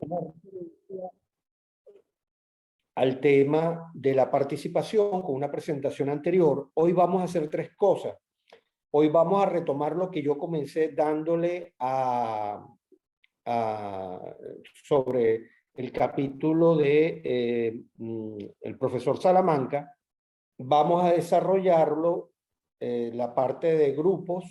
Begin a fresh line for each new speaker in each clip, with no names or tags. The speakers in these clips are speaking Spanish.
hacemos referencia al tema de la participación con una presentación anterior. Hoy vamos a hacer tres cosas. Hoy vamos a retomar lo que yo comencé dándole sobre el capítulo de el profesor Salamanca. Vamos a desarrollarlo, la parte de grupos.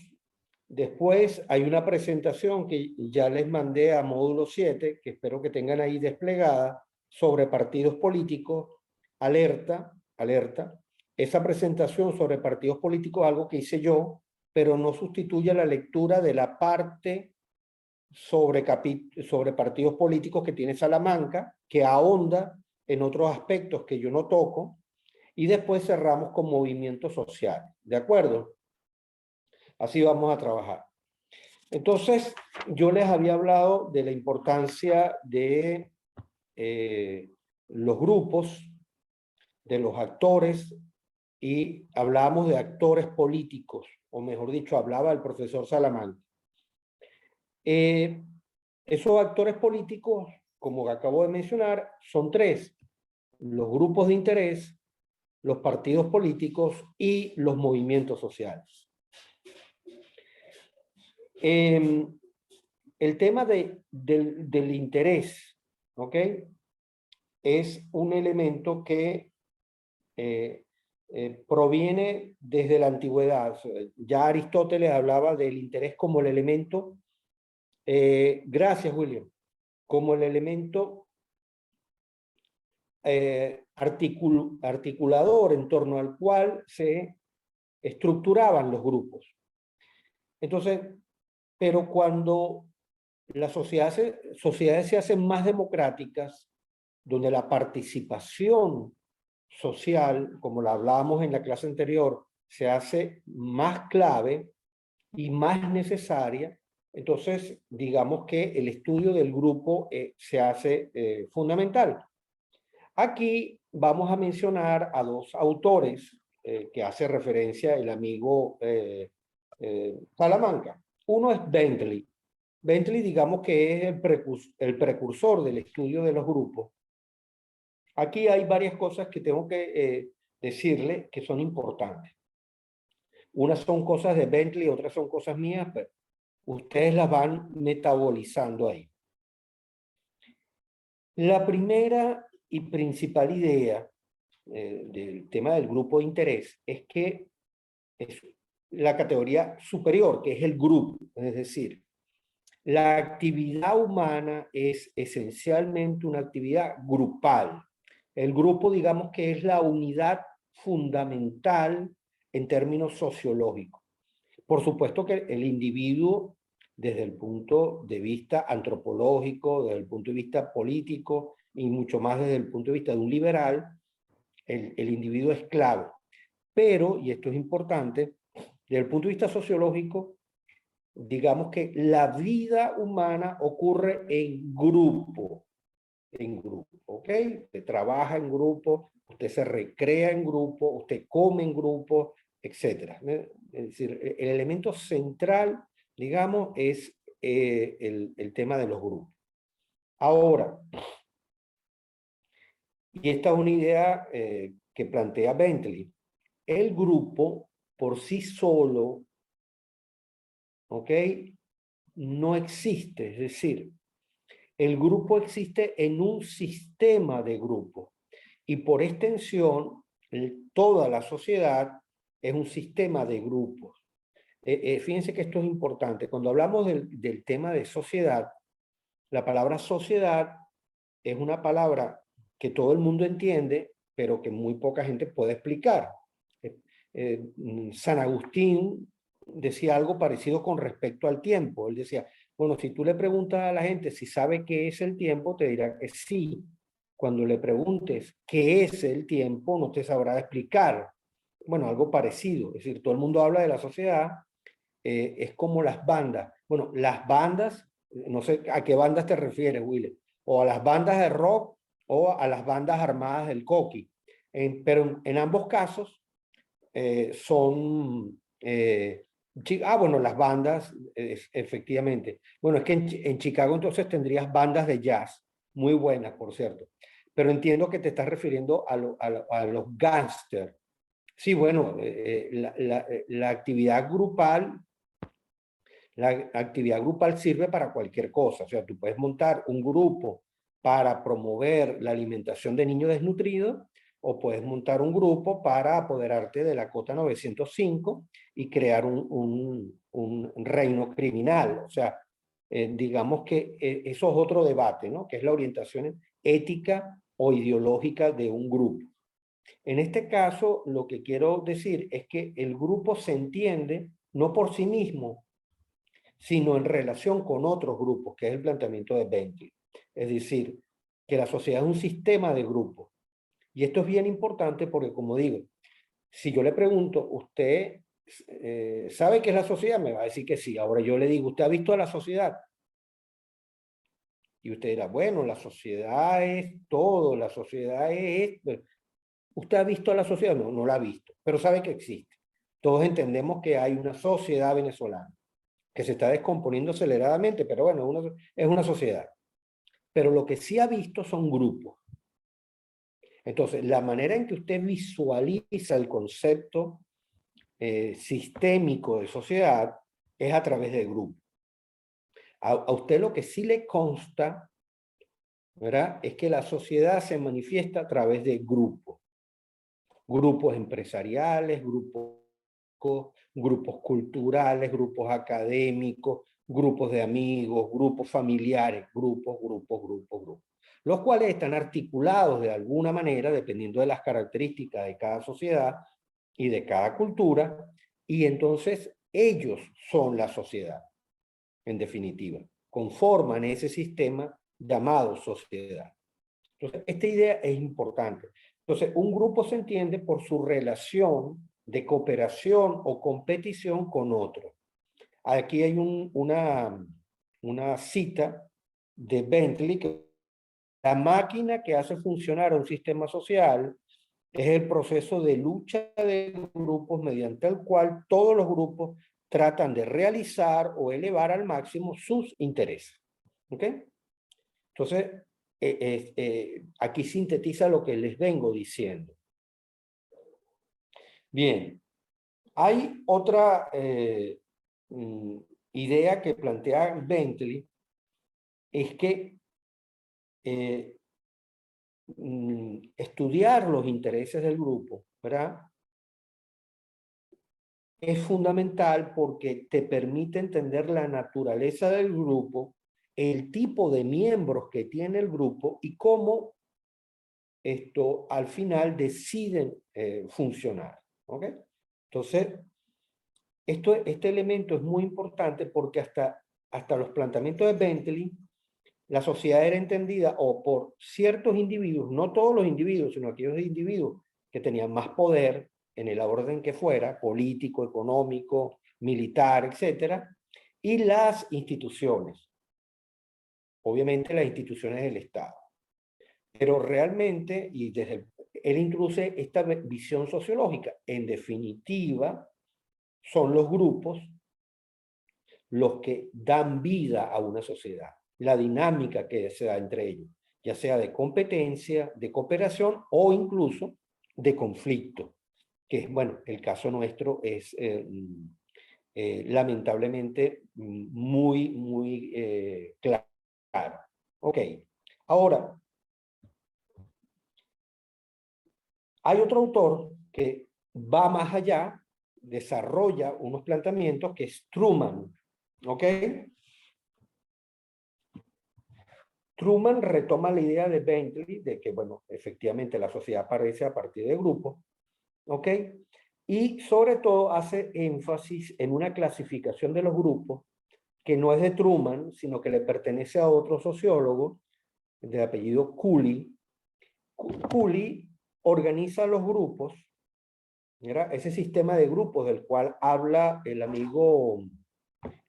Después hay una presentación que ya les mandé a módulo 7, que espero que tengan ahí desplegada, sobre partidos políticos. Alerta, alerta. Esa presentación sobre partidos políticos es algo que hice yo, pero no sustituye la lectura de la parte sobre partidos políticos que tiene Salamanca, que ahonda en otros aspectos que yo no toco, y después cerramos con movimientos sociales. ¿De acuerdo? Así vamos a trabajar. Entonces, yo les había hablado de la importancia de los grupos, de los actores, y hablábamos de actores políticos, o mejor dicho, hablaba el profesor Salamanca. Esos actores políticos, como acabo de mencionar, son tres: los grupos de interés, los partidos políticos y los movimientos sociales. El tema del interés, ¿ok? Es un elemento que proviene desde la antigüedad. Ya Aristóteles hablaba del interés como el elemento, gracias William, como el elemento articulador en torno al cual se estructuraban los grupos. Entonces, pero cuando las sociedades se hacen más democráticas, donde la participación social, como la hablábamos en la clase anterior, se hace más clave y más necesaria, entonces digamos que el estudio del grupo se hace fundamental. Aquí vamos a mencionar a dos autores que hace referencia el amigo Salamanca. Uno es Bentley. Bentley, digamos que es el precursor del estudio de los grupos. Aquí hay varias cosas que tengo que decirle que son importantes. Unas son cosas de Bentley, otras son cosas mías, pero ustedes las van metabolizando ahí. La primera y principal idea del tema del grupo de interés es que es la categoría superior, que es el grupo, es decir, la actividad humana es esencialmente una actividad grupal. El grupo, digamos que es la unidad fundamental en términos sociológicos. Por supuesto que el individuo, desde el punto de vista antropológico, desde el punto de vista político y mucho más desde el punto de vista de un liberal, el individuo es clave. Pero, y esto es importante, desde el punto de vista sociológico, digamos que la vida humana ocurre en grupo, ¿ok? Usted trabaja en grupo, usted se recrea en grupo, usted come en grupo, etc. Es decir, el elemento central, digamos, es el tema de los grupos. Ahora, y esta es una idea que plantea Bentley, el grupo por sí solo, ¿ok?, no existe. Es decir, el grupo existe en un sistema de grupos y por extensión toda la sociedad es un sistema de grupos. Fíjense que esto es importante. Cuando hablamos del tema de sociedad, la palabra sociedad es una palabra que todo el mundo entiende, pero que muy poca gente puede explicar. San Agustín decía algo parecido con respecto al tiempo. Él decía, bueno, si tú le preguntas a la gente si sabe qué es el tiempo, te dirá que sí. Cuando le preguntes qué es el tiempo, no te sabrá explicar. Bueno, algo parecido. Es decir, todo el mundo habla de la sociedad, es como las bandas. Bueno, las bandas, no sé a qué bandas te refieres, Willy, o a las bandas de rock o a las bandas armadas del coqui. Pero en ambos casos son... bueno, las bandas, efectivamente. Bueno, es que en Chicago entonces tendrías bandas de jazz. muy buenas, por cierto. Pero entiendo que te estás refiriendo a los gángsters. Sí, bueno, la actividad grupal, sirve para cualquier cosa. O sea, tú puedes montar un grupo para promover la alimentación de niños desnutridos, o puedes montar un grupo para apoderarte de la Cota 905 y crear un reino criminal. O sea, digamos que eso es otro debate, ¿no? Que es la orientación ética o ideológica de un grupo. En este caso, lo que quiero decir es que el grupo se entiende no por sí mismo, sino en relación con otros grupos, que es el planteamiento de Bentley. Es decir, que la sociedad es un sistema de grupos. Y esto es bien importante porque, como digo, si yo le pregunto, ¿usted sabe qué es la sociedad? Me va a decir que sí. Ahora yo le digo, ¿usted ha visto a la sociedad? Y usted dirá, bueno, la sociedad es todo, la sociedad es esto. ¿Usted ha visto a la sociedad? No, no la ha visto, pero sabe que existe. Todos entendemos que hay una sociedad venezolana que se está descomponiendo aceleradamente, pero bueno, es una sociedad. Pero lo que sí ha visto son grupos. Entonces, la manera en que usted visualiza el concepto sistémico de sociedad es a través de grupos. A usted lo que sí le consta, ¿verdad?, es que la sociedad se manifiesta a través de grupos. Grupos empresariales, grupos culturales, grupos académicos, grupos de amigos, grupos familiares, grupos, los cuales están articulados de alguna manera, dependiendo de las características de cada sociedad y de cada cultura, y entonces ellos son la sociedad, en definitiva, conforman ese sistema llamado sociedad. Entonces, esta idea es importante. Entonces, un grupo se entiende por su relación de cooperación o competición con otro. Aquí hay una cita de Bentley que la máquina que hace funcionar a un sistema social es el proceso de lucha de grupos mediante el cual todos los grupos tratan de realizar o elevar al máximo sus intereses. ¿Ok? Entonces, aquí sintetiza lo que les vengo diciendo. Bien, hay otra idea que plantea Bentley, es que estudiar los intereses del grupo, ¿verdad?, es fundamental porque te permite entender la naturaleza del grupo, el tipo de miembros que tiene el grupo y cómo esto al final deciden funcionar. ¿Ok? Entonces, este elemento es muy importante porque hasta los planteamientos de Bentley, la sociedad era entendida o por ciertos individuos, no todos los individuos, sino aquellos individuos que tenían más poder en el orden que fuera, político, económico, militar, etcétera, y las instituciones, obviamente las instituciones del Estado. Pero realmente, y él introduce esta visión sociológica, en definitiva, son los grupos los que dan vida a una sociedad, la dinámica que se da entre ellos, ya sea de competencia, de cooperación o incluso de conflicto, que es, bueno, el caso nuestro es lamentablemente muy claro. Ok, ahora, hay otro autor que va más allá, desarrolla unos planteamientos, que es Truman. ¿Ok? Truman retoma la idea de Bentley de que, bueno, efectivamente la sociedad aparece a partir de grupos. ¿Ok? Y sobre todo hace énfasis en una clasificación de los grupos que no es de Truman, sino que le pertenece a otro sociólogo de apellido Cooley. Cooley organiza los grupos, ¿verdad?, ese sistema de grupos del cual habla el amigo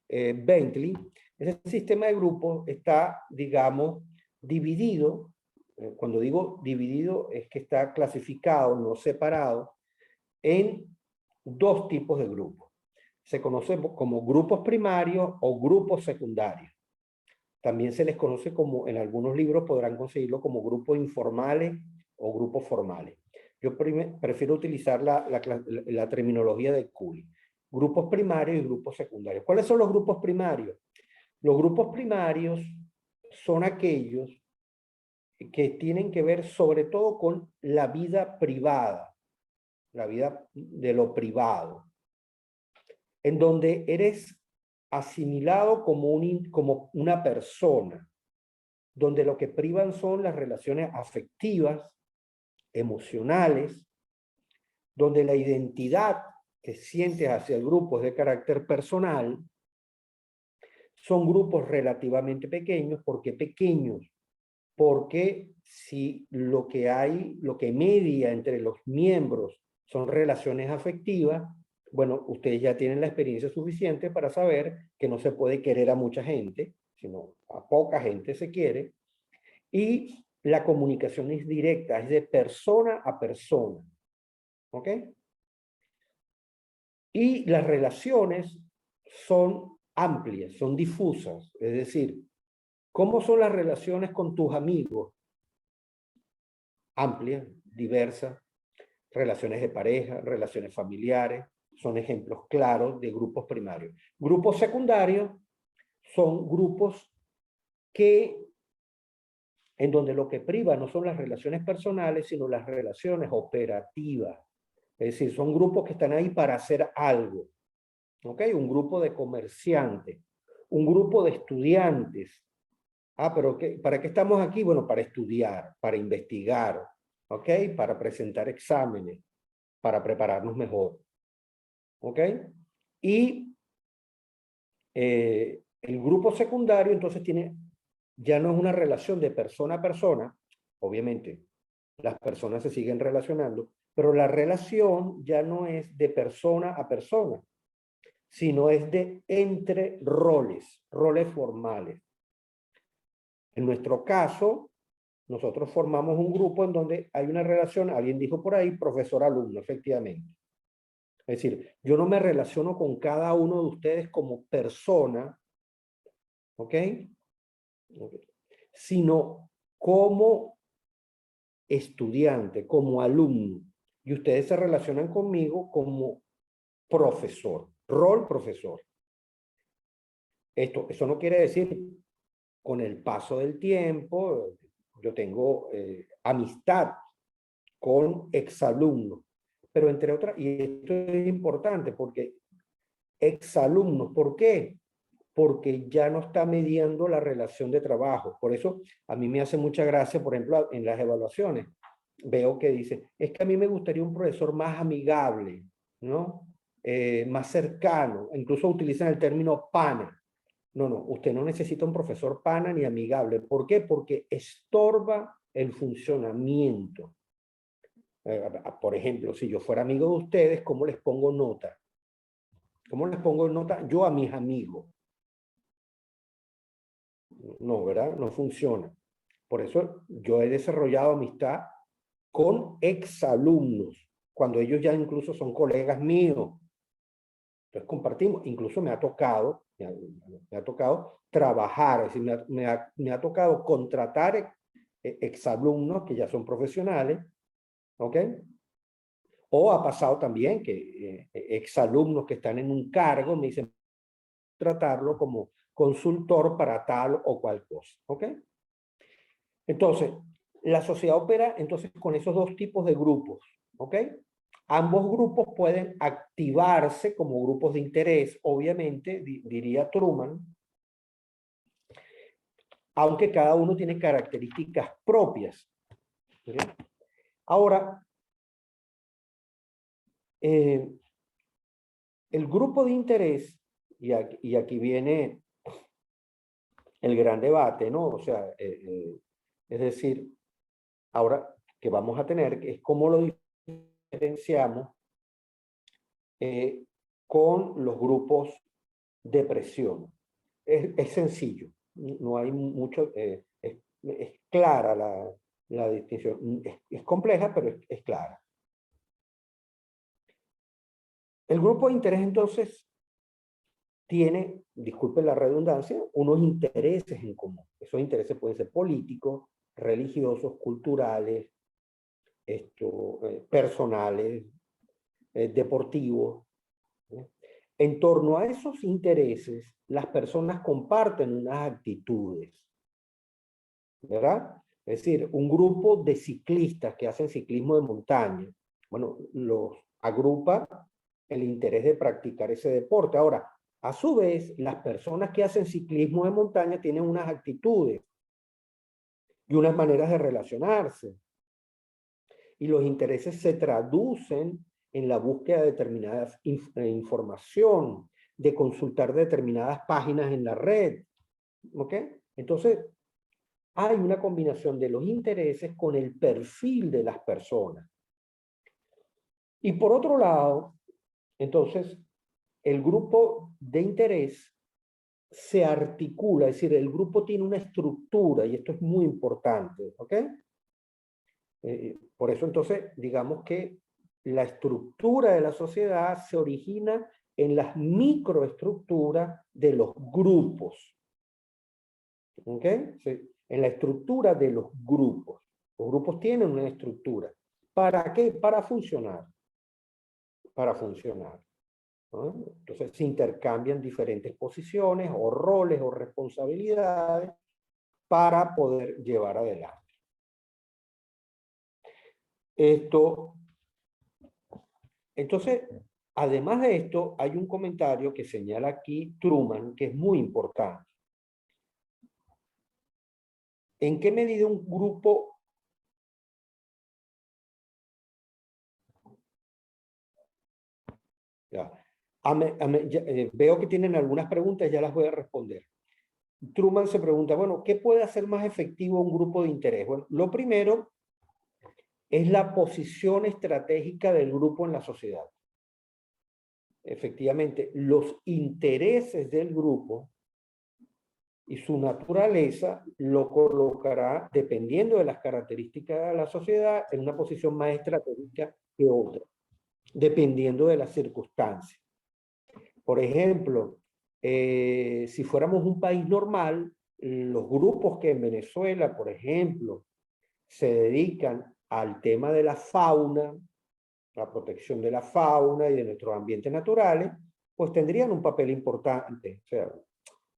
Bentley. Ese sistema de grupos está, digamos, dividido. Cuando digo dividido es que está clasificado, no separado, en dos tipos de grupos. Se conocen como grupos primarios o grupos secundarios. También se les conoce como, en algunos libros podrán conseguirlo como grupos informales o grupos formales. Yo prefiero utilizar la terminología de Cooley. Grupos primarios y grupos secundarios. ¿Cuáles son los grupos primarios? Los grupos primarios son aquellos que tienen que ver sobre todo con la vida privada, la vida de lo privado, en donde eres asimilado como una persona, donde lo que privan son las relaciones afectivas, emocionales, donde la identidad que sientes hacia el grupo es de carácter personal. Son grupos relativamente pequeños. ¿Por qué pequeños? Porque si lo que media entre los miembros son relaciones afectivas, bueno, ustedes ya tienen la experiencia suficiente para saber que no se puede querer a mucha gente, sino a poca gente se quiere, y la comunicación es directa, es de persona a persona, ¿ok? Y las relaciones son amplias, son difusas, es decir, ¿cómo son las relaciones con tus amigos? Amplias, diversas, relaciones de pareja, relaciones familiares, son ejemplos claros de grupos primarios. Grupos secundarios son grupos en donde lo que priva no son las relaciones personales, sino las relaciones operativas. Es decir, son grupos que están ahí para hacer algo. ¿Ok? Un grupo de comerciantes, un grupo de estudiantes. Pero ¿para qué estamos aquí? Bueno, para estudiar, para investigar, ¿ok? Para presentar exámenes, para prepararnos mejor, ¿ok? Y el grupo secundario entonces ya no es una relación de persona a persona, obviamente las personas se siguen relacionando, pero la relación ya no es de persona a persona, sino es de entre roles formales. En nuestro caso, nosotros formamos un grupo en donde hay una relación, alguien dijo por ahí, profesor-alumno, efectivamente. Es decir, yo no me relaciono con cada uno de ustedes como persona, ¿ok? Sino como estudiante, como alumno. Y ustedes se relacionan conmigo como profesor, rol profesor. Eso no quiere decir, con el paso del tiempo, yo tengo amistad con exalumnos, pero entre otras, y esto es importante porque exalumnos, ¿por qué? Porque ya no está mediando la relación de trabajo. Por eso a mí me hace mucha gracia, por ejemplo, en las evaluaciones, veo que dice, es que a mí me gustaría un profesor más amigable, ¿no? Más cercano, incluso utilizan el término pana. No, no, usted no necesita un profesor pana ni amigable. ¿Por qué? Porque estorba el funcionamiento. Por ejemplo, si yo fuera amigo de ustedes, ¿cómo les pongo nota? ¿Cómo les pongo nota yo a mis amigos? No, ¿verdad? No funciona. Por eso yo he desarrollado amistad con exalumnos, cuando ellos ya incluso son colegas míos. Entonces compartimos, incluso me ha tocado trabajar, es decir, me ha tocado contratar exalumnos que ya son profesionales, ¿ok? O ha pasado también que exalumnos que están en un cargo me dicen tratarlo como consultor para tal o cual cosa, ¿ok? Entonces, la sociedad opera entonces con esos dos tipos de grupos, ¿ok? Ambos grupos pueden activarse como grupos de interés, obviamente, diría Truman, aunque cada uno tiene características propias. ¿Okay? Ahora, el grupo de interés, y aquí viene el gran debate, ¿no? O sea, es decir, ahora que vamos a tener, es cómo lo diferenciamos con los grupos de presión. Es sencillo, no hay mucho, es clara la distinción. Es compleja, pero es clara. El grupo de interés, entonces, tiene, disculpen la redundancia, unos intereses en común. Esos intereses pueden ser políticos, religiosos, culturales, personales, deportivos. ¿No? En torno a esos intereses, las personas comparten unas actitudes, ¿verdad? Es decir, un grupo de ciclistas que hacen ciclismo de montaña, bueno, los agrupa el interés de practicar ese deporte. Ahora, a su vez, las personas que hacen ciclismo de montaña tienen unas actitudes y unas maneras de relacionarse. Y los intereses se traducen en la búsqueda de determinadas información, de consultar determinadas páginas en la red. ¿Ok? Entonces, hay una combinación de los intereses con el perfil de las personas. Y por otro lado, entonces, el grupo de interés se articula, es decir, el grupo tiene una estructura, y esto es muy importante, ¿ok? Por eso entonces, digamos que la estructura de la sociedad se origina en las microestructuras de los grupos, ¿ok? Sí, en la estructura de los grupos. Los grupos tienen una estructura. ¿Para qué? Para funcionar. Para funcionar. ¿No? Entonces se intercambian diferentes posiciones o roles o responsabilidades para poder llevar adelante. Entonces, además de esto, hay un comentario que señala aquí Truman, que es muy importante. ¿En qué medida un grupo... Ya. Veo que tienen algunas preguntas, ya las voy a responder. Truman se pregunta, bueno, ¿qué puede hacer más efectivo un grupo de interés? Bueno, lo primero es la posición estratégica del grupo en la sociedad. Efectivamente, los intereses del grupo y su naturaleza lo colocará, dependiendo de las características de la sociedad, en una posición más estratégica que otra, dependiendo de las circunstancias. Por ejemplo, si fuéramos un país normal, los grupos que en Venezuela, por ejemplo, se dedican al tema de la fauna, la protección de la fauna y de nuestros ambientes naturales, pues tendrían un papel importante. O sea,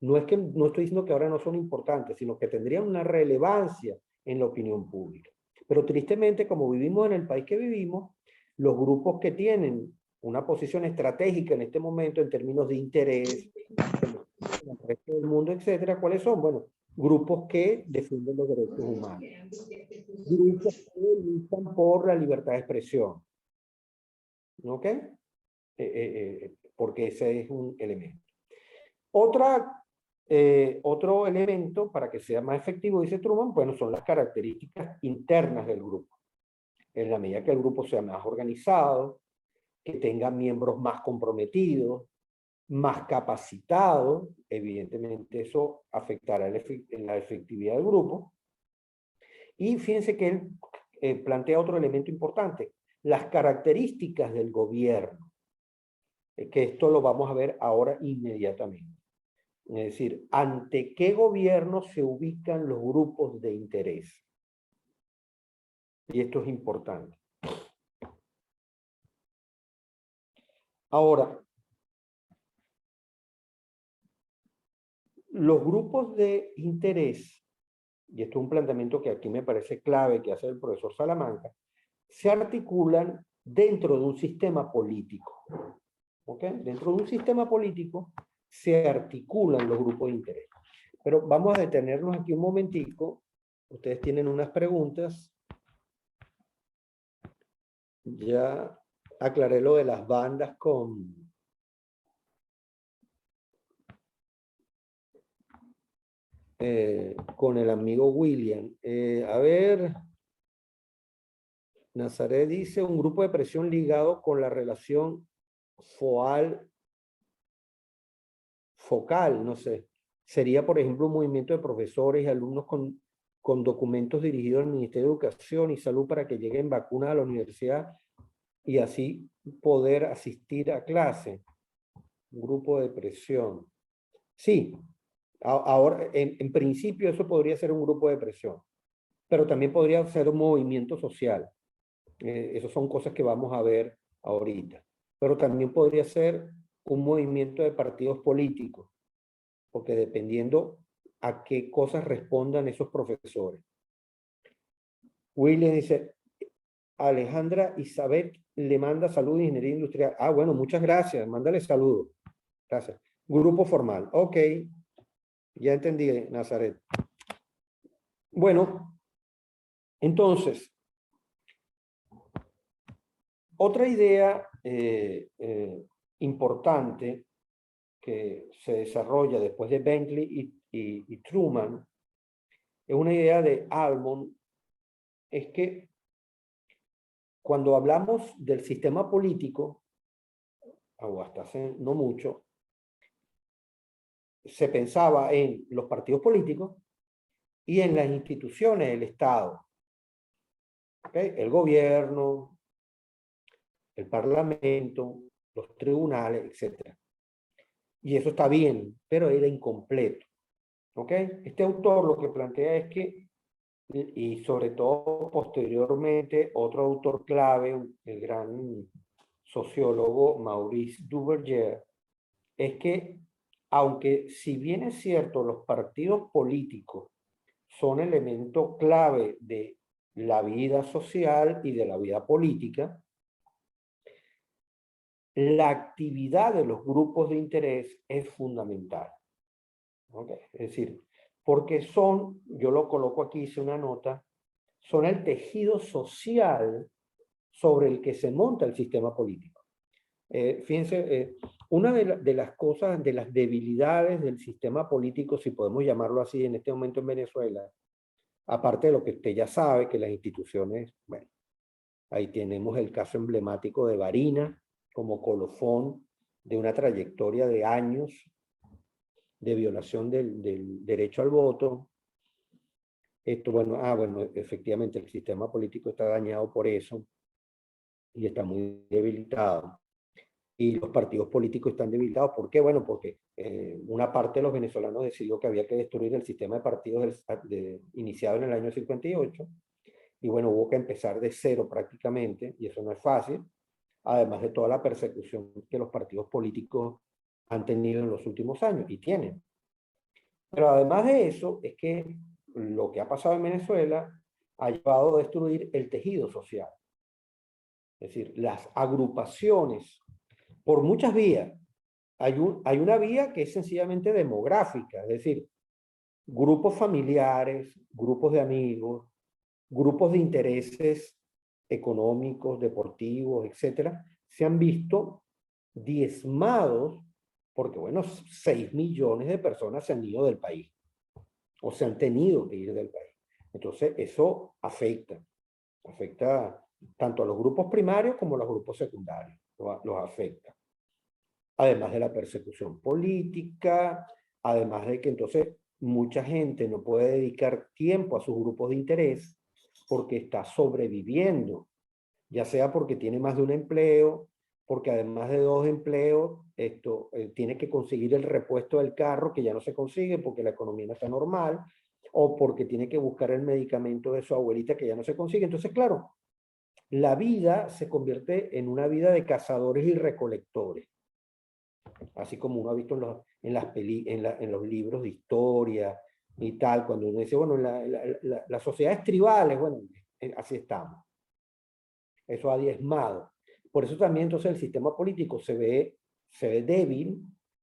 no estoy diciendo que ahora no son importantes, sino que tendrían una relevancia en la opinión pública. Pero tristemente, como vivimos en el país que vivimos, los grupos que tienen una posición estratégica en este momento en términos de interés, en el resto del mundo, etcétera, ¿cuáles son? Bueno, grupos que defienden los derechos humanos, grupos que luchan por la libertad de expresión, ¿ok? Porque ese es un elemento. Otro elemento para que sea más efectivo, dice Truman, bueno, son las características internas del grupo. En la medida que el grupo sea más organizado, que tenga miembros más comprometidos, más capacitados, evidentemente eso afectará en la efectividad del grupo. Y fíjense que él plantea otro elemento importante, las características del gobierno, que esto lo vamos a ver ahora inmediatamente. Es decir, ¿ante qué gobierno se ubican los grupos de interés? Y esto es importante. Ahora, los grupos de interés, y esto es un planteamiento que aquí me parece clave que hace el profesor Salamanca, se articulan dentro de un sistema político. ¿Ok? Dentro de un sistema político se articulan los grupos de interés. Pero vamos a detenernos aquí un momentico. Ustedes tienen unas preguntas. Ya aclaré lo de las bandas con el amigo William. A ver, Nazaret dice un grupo de presión ligado con la relación focal, no sé. Sería, por ejemplo, un movimiento de profesores y alumnos con documentos dirigidos al Ministerio de Educación y Salud para que lleguen vacunas a la universidad y así poder asistir a clase. Un grupo de presión. Sí, ahora, en principio eso podría ser un grupo de presión, pero también podría ser un movimiento social. Esas son cosas que vamos a ver ahorita. Pero también podría ser un movimiento de partidos políticos, porque dependiendo a qué cosas respondan esos profesores. William dice, Alejandra Isabel le manda salud de ingeniería industrial. Ah, bueno, muchas gracias. Mándale saludos. Gracias. Grupo formal. Ok. Ya entendí, Nazaret. Bueno, entonces, otra idea importante que se desarrolla después de Bentley y Truman es una idea de Almond, es que cuando hablamos del sistema político, o hasta hace no mucho, se pensaba en los partidos políticos y en las instituciones del Estado. ¿Okay? El gobierno, el parlamento, los tribunales, etc. Y eso está bien, pero era incompleto. ¿Ok? Este autor lo que plantea es que, y sobre todo posteriormente, otro autor clave, el gran sociólogo Maurice Duverger, es que, aunque si bien es cierto, los partidos políticos son elementos clave de la vida social y de la vida política, la actividad de los grupos de interés es fundamental. ¿Okay? Es decir, porque son, yo lo coloco aquí, hice una nota, son el tejido social sobre el que se monta el sistema político. Fíjense, una de las cosas, de las debilidades del sistema político, si podemos llamarlo así en este momento en Venezuela, aparte de lo que usted ya sabe, que las instituciones, bueno, ahí tenemos el caso emblemático de Varina como colofón de una trayectoria de años de violación del derecho al voto. Esto, bueno, bueno, efectivamente el sistema político está dañado por eso y está muy debilitado. Y los partidos políticos están debilitados. ¿Por qué? Bueno, porque una parte de los venezolanos decidió que había que destruir el sistema de partidos iniciado en el año 58. Y bueno, hubo que empezar de cero prácticamente, y eso no es fácil, además de toda la persecución que los partidos políticos han tenido en los últimos años, y tienen. Pero además de eso, es que lo que ha pasado en Venezuela ha llevado a destruir el tejido social. Es decir, las agrupaciones, por muchas vías. Hay una vía que es sencillamente demográfica, es decir, grupos familiares, grupos de amigos, grupos de intereses económicos, deportivos, etcétera, se han visto diezmados porque, bueno, 6 millones de personas se han ido del país o se han tenido que ir del país. Entonces, eso afecta tanto a los grupos primarios como a los grupos secundarios, los afecta. Además de la persecución política, además de que entonces mucha gente no puede dedicar tiempo a sus grupos de interés porque está sobreviviendo, ya sea porque tiene más de un empleo, porque además de 2 empleos, tiene que conseguir el repuesto del carro que ya no se consigue porque la economía no está normal, o porque tiene que buscar el medicamento de su abuelita que ya no se consigue. Entonces, claro, la vida se convierte en una vida de cazadores y recolectores, así como uno ha visto en los libros de historia y tal, cuando uno dice, bueno, las sociedades tribales, bueno, así estamos. Eso ha diezmado. Por eso también entonces el sistema político se ve débil.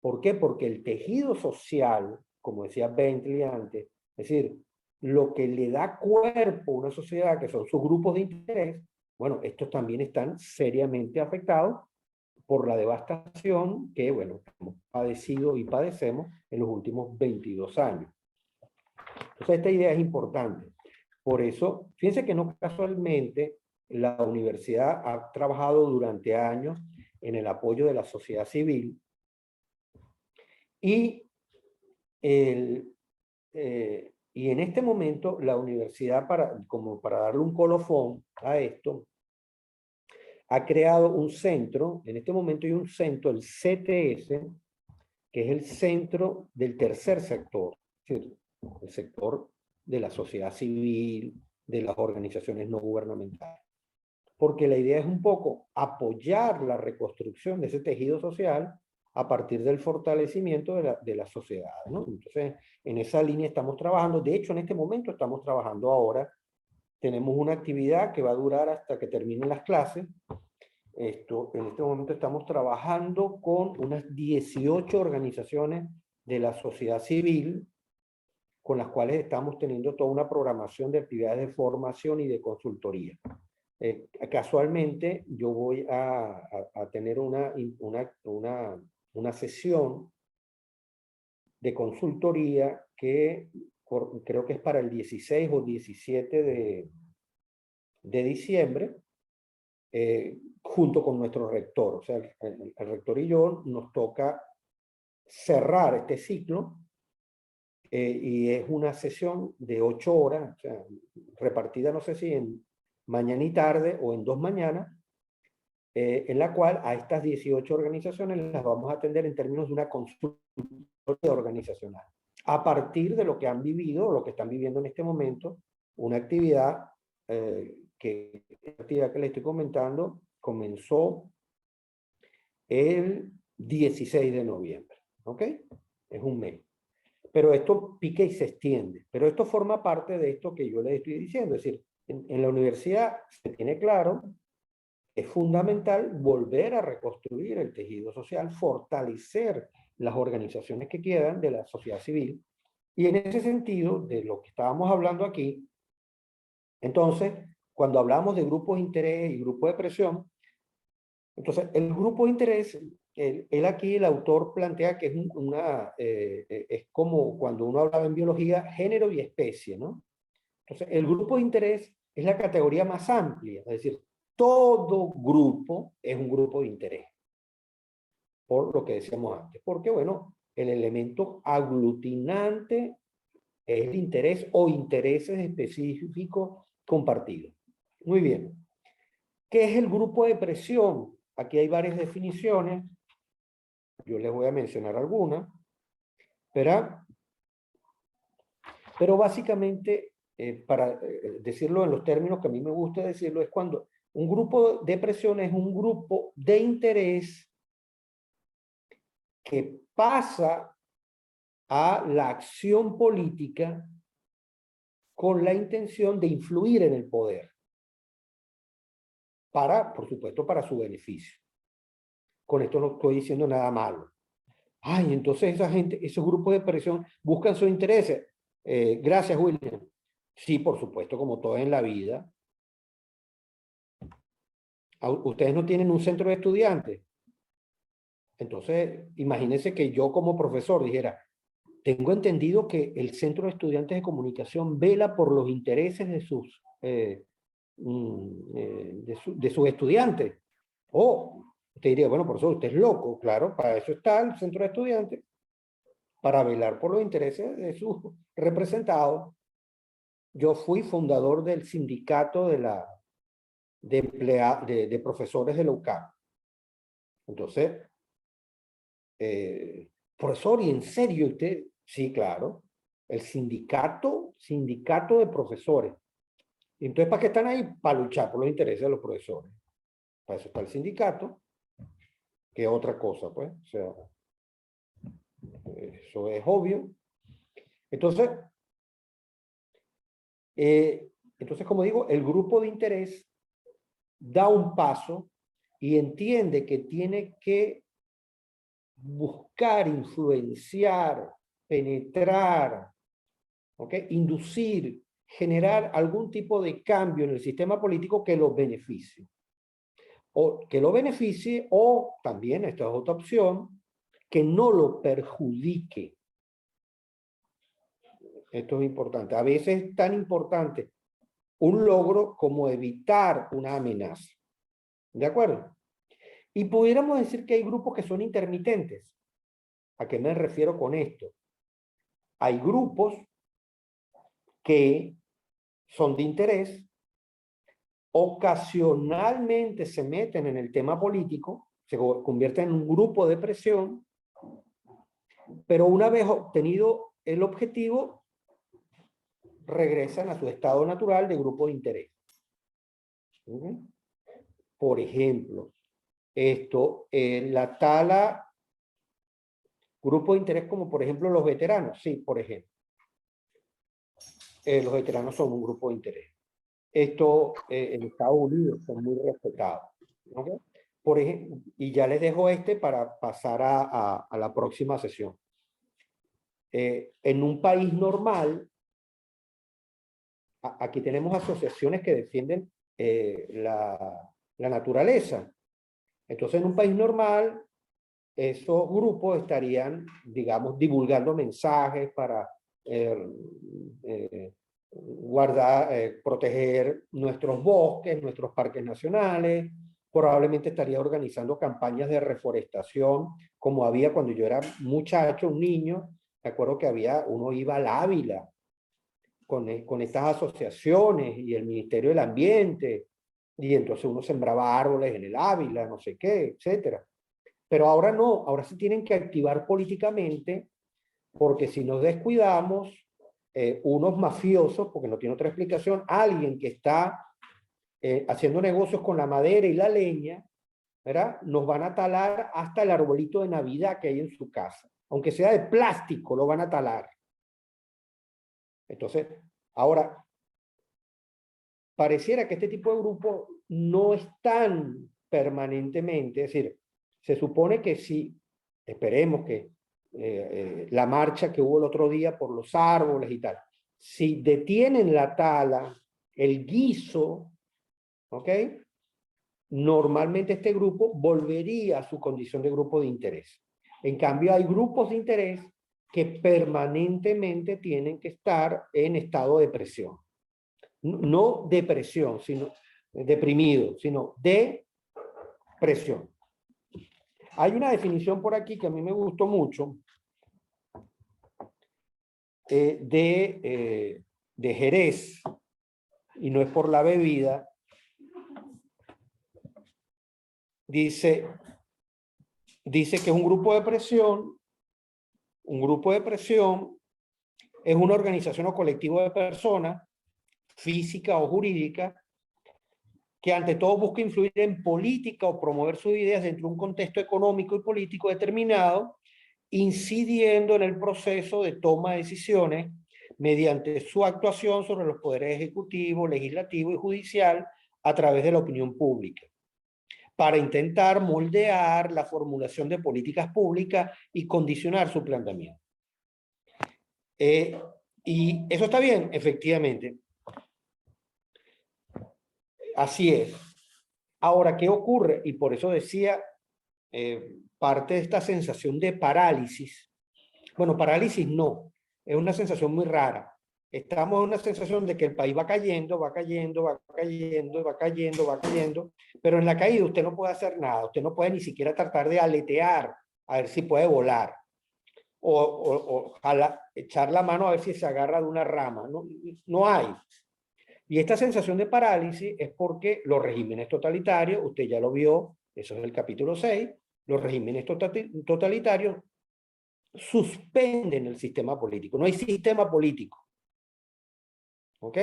¿Por qué? Porque el tejido social, como decía Bentley antes, es decir, lo que le da cuerpo a una sociedad, que son sus grupos de interés, bueno, estos también están seriamente afectados por la devastación que, bueno, hemos padecido y padecemos en los últimos 22 años. Entonces, esta idea es importante. Por eso, fíjense que no casualmente la universidad ha trabajado durante años en el apoyo de la sociedad civil y, y en este momento la universidad, como para darle un colofón a esto, ha creado un centro, en este momento hay un centro, el CTS, que es el centro del tercer sector, es decir, el sector de la sociedad civil, de las organizaciones no gubernamentales. Porque la idea es un poco apoyar la reconstrucción de ese tejido social a partir del fortalecimiento de la sociedad, ¿no? Entonces, en esa línea estamos trabajando. De hecho, en este momento estamos trabajando ahora. Tenemos una actividad que va a durar hasta que terminen las clases. En este momento estamos trabajando con unas 18 organizaciones de la sociedad civil, con las cuales estamos teniendo toda una programación de actividades de formación y de consultoría. Casualmente, yo voy a tener una sesión de consultoría que creo que es para el 16 o 17 de diciembre, junto con nuestro rector. O sea, el rector y yo nos toca cerrar este ciclo, y es una sesión de 8 horas, o sea, repartida no sé si en mañana y tarde o en 2 mañanas, en la cual a estas 18 organizaciones las vamos a atender en términos de una consultoría organizacional, a partir de lo que han vivido, lo que están viviendo en este momento, una actividad que les estoy comentando comenzó el 16 de noviembre, ¿ok? Es un mes. Pero esto pica y se extiende. Pero esto forma parte de esto que yo les estoy diciendo. Es decir, en la universidad se tiene claro, es fundamental volver a reconstruir el tejido social, fortalecer las organizaciones que quedan de la sociedad civil. Y en ese sentido, de lo que estábamos hablando aquí, entonces, cuando hablamos de grupos de interés y grupos de presión, entonces, el grupo de interés, él aquí, el autor plantea que es es como cuando uno hablaba en biología, género y especie, ¿no? Entonces, el grupo de interés es la categoría más amplia, es decir, todo grupo es un grupo de interés, por lo que decíamos antes, porque, bueno, el elemento aglutinante es el interés o intereses específicos compartidos. Muy bien. ¿Qué es el grupo de presión? Aquí hay varias definiciones. Yo les voy a mencionar algunas. ¿Verdad? Pero básicamente, para decirlo en los términos que a mí me gusta decirlo, es cuando un grupo de presión es un grupo de interés que pasa a la acción política con la intención de influir en el poder, por supuesto, para su beneficio. Con esto no estoy diciendo nada malo. Ay, entonces esa gente, esos grupos de presión buscan sus intereses. Gracias, William. Sí, por supuesto, como todo en la vida. Ustedes no tienen un centro de estudiantes. Entonces, imagínense que yo como profesor dijera, tengo entendido que el Centro de Estudiantes de Comunicación vela por los intereses de de sus estudiantes. O usted diría, bueno, profesor, usted es loco. Claro, para eso está el Centro de Estudiantes, para velar por los intereses de sus representados. Yo fui fundador del sindicato de profesores de la UCAM. Entonces, profesor, ¿y en serio usted? Sí, claro. El sindicato de profesores. Entonces, ¿para qué están ahí? Para luchar por los intereses de los profesores. Para eso está el sindicato, que es otra cosa, pues. O sea, eso es obvio. Entonces, como digo, el grupo de interés da un paso y entiende que tiene que buscar, influenciar, penetrar, ¿okay? Inducir, generar algún tipo de cambio en el sistema político que lo beneficie. O que lo beneficie, o también, esta es otra opción, que no lo perjudique. Esto es importante. A veces es tan importante un logro como evitar una amenaza. ¿De acuerdo? Y pudiéramos decir que hay grupos que son intermitentes. ¿A qué me refiero con esto? Hay grupos que son de interés, ocasionalmente se meten en el tema político, se convierten en un grupo de presión, pero una vez obtenido el objetivo, regresan a su estado natural de grupo de interés. Por ejemplo, la tala, grupo de interés como por ejemplo los veteranos, sí, por ejemplo. Los veteranos son un grupo de interés. En Estados Unidos son muy respetados. ¿Okay? Por ejemplo, y ya les dejo para pasar a la próxima sesión. En un país normal, aquí tenemos asociaciones que defienden la naturaleza. Entonces, en un país normal, esos grupos estarían, digamos, divulgando mensajes para guardar, proteger nuestros bosques, nuestros parques nacionales. Probablemente estaría organizando campañas de reforestación, como había cuando yo era muchacho, un niño. Me acuerdo que uno iba al Ávila con estas asociaciones y el Ministerio del Ambiente, y entonces uno sembraba árboles en el Ávila, no sé qué, etcétera. Pero ahora no, ahora se tienen que activar políticamente, porque si nos descuidamos, unos mafiosos, porque no tiene otra explicación, alguien que está haciendo negocios con la madera y la leña, ¿verdad? Nos van a talar hasta el arbolito de Navidad que hay en su casa. Aunque sea de plástico, lo van a talar. Entonces, ahora, pareciera que este tipo de grupos no están permanentemente, es decir, se supone que sí, esperemos que la marcha que hubo el otro día por los árboles y tal, si detienen la tala, el guiso, ¿ok? Normalmente este grupo volvería a su condición de grupo de interés. En cambio, hay grupos de interés que permanentemente tienen que estar en estado de presión. No depresión, sino deprimido, sino de presión. Hay una definición por aquí que a mí me gustó mucho de Jerez, y no es por la bebida. Dice que es un grupo de presión. Un grupo de presión es una organización o colectivo de personas, física o jurídica, que ante todo busca influir en política o promover sus ideas dentro de un contexto económico y político determinado, incidiendo en el proceso de toma de decisiones mediante su actuación sobre los poderes ejecutivo, legislativo y judicial a través de la opinión pública, para intentar moldear la formulación de políticas públicas y condicionar su planteamiento. Y eso está bien, efectivamente. Así es. Ahora, ¿qué ocurre? Y por eso decía, parte de esta sensación de parálisis. Bueno, parálisis no, es una sensación muy rara. Estamos en una sensación de que el país va cayendo, va cayendo, va cayendo, va cayendo, va cayendo, pero en la caída usted no puede hacer nada, usted no puede ni siquiera tratar de aletear, a ver si puede volar, o echar la mano a ver si se agarra de una rama, no hay. Y esta sensación de parálisis es porque los regímenes totalitarios, usted ya lo vio, eso es el capítulo 6, los regímenes totalitarios suspenden el sistema político. No hay sistema político. ¿Ok?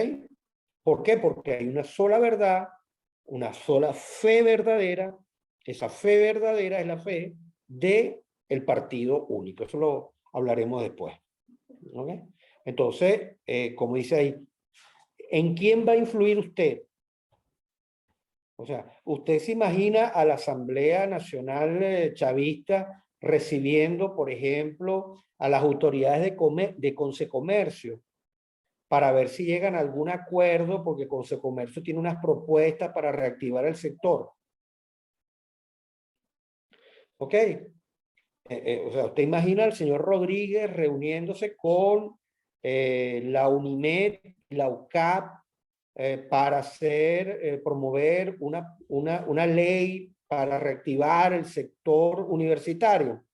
¿Por qué? Porque hay una sola verdad, una sola fe verdadera. Esa fe verdadera es la fe del partido único. Eso lo hablaremos después. ¿Ok? Entonces, como dice ahí, ¿en quién va a influir usted? O sea, ¿usted se imagina a la Asamblea Nacional Chavista recibiendo, por ejemplo, a las autoridades de Consecomercio para ver si llegan a algún acuerdo, porque Consecomercio tiene unas propuestas para reactivar el sector? ¿Ok? O sea, ¿usted imagina al señor Rodríguez reuniéndose con la UNIMED, la UCAP, para promover una ley para reactivar el sector universitario?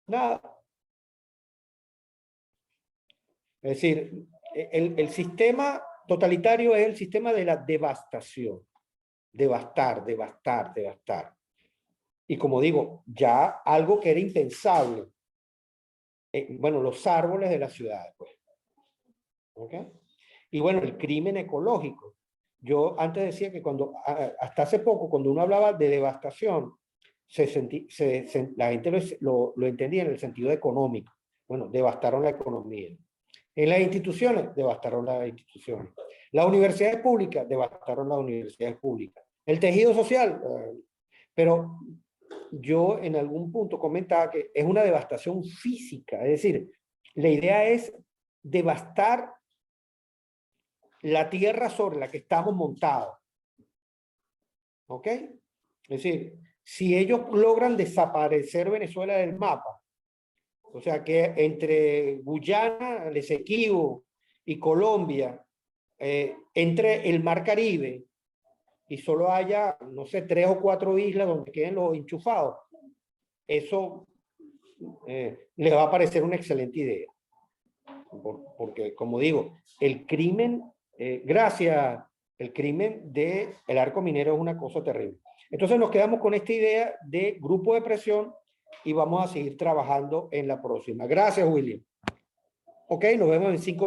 Nada. Es decir, el sistema Totalitario es el sistema de la devastación. Devastar, devastar, devastar. Y como digo, ya algo que era impensable. Bueno, los árboles de las ciudades, pues. ¿Ok? Y bueno, el crimen ecológico. Yo antes decía que hasta hace poco, cuando uno hablaba de devastación, la gente lo entendía en el sentido económico. Bueno, devastaron la economía. En las instituciones, devastaron las instituciones. Las universidades públicas, devastaron las universidades públicas. El tejido social, pero yo en algún punto comentaba que es una devastación física, es decir, la idea es devastar la tierra sobre la que estamos montados. ¿Ok? Es decir, si ellos logran desaparecer Venezuela del mapa, o sea que entre Guyana, el Esequibo y Colombia, entre el Mar Caribe y solo haya, no sé, 3 o 4 islas donde queden los enchufados, eso les va a parecer una excelente idea. Porque, como digo, el crimen, el crimen del arco minero es una cosa terrible. Entonces nos quedamos con esta idea de grupo de presión y vamos a seguir trabajando en la próxima. Gracias, William. Ok, nos vemos en 5